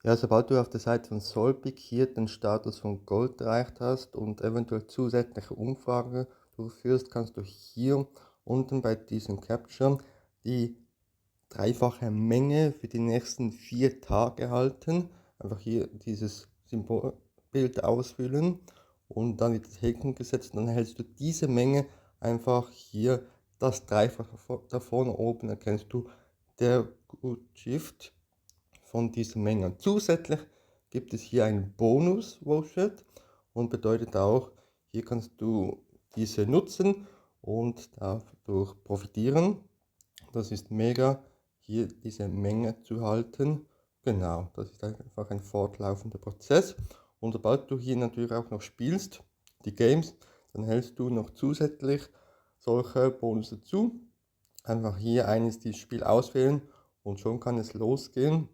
Ja, sobald du auf der Seite von Solbik hier den Status von Gold erreicht hast und eventuell zusätzliche Umfragen durchführst, kannst du hier unten bei diesem Capture die dreifache Menge für die nächsten 4 Tage halten. Einfach hier dieses Symbolbild ausfüllen und dann wird das Häkchen gesetzt und dann hältst du diese Menge einfach hier das Dreifache davon oben erkennst du der Gutschrift von dieser Menge. Zusätzlich gibt es hier einen Bonus-Worksheet und bedeutet auch, hier kannst du diese nutzen und dadurch profitieren. Das ist mega, hier diese Menge zu halten. Genau, das ist einfach ein fortlaufender Prozess. Und sobald du hier natürlich auch noch spielst, die Games, dann hältst du noch zusätzlich solche Bonus dazu. Einfach hier eines dieses Spiel auswählen und schon kann es losgehen.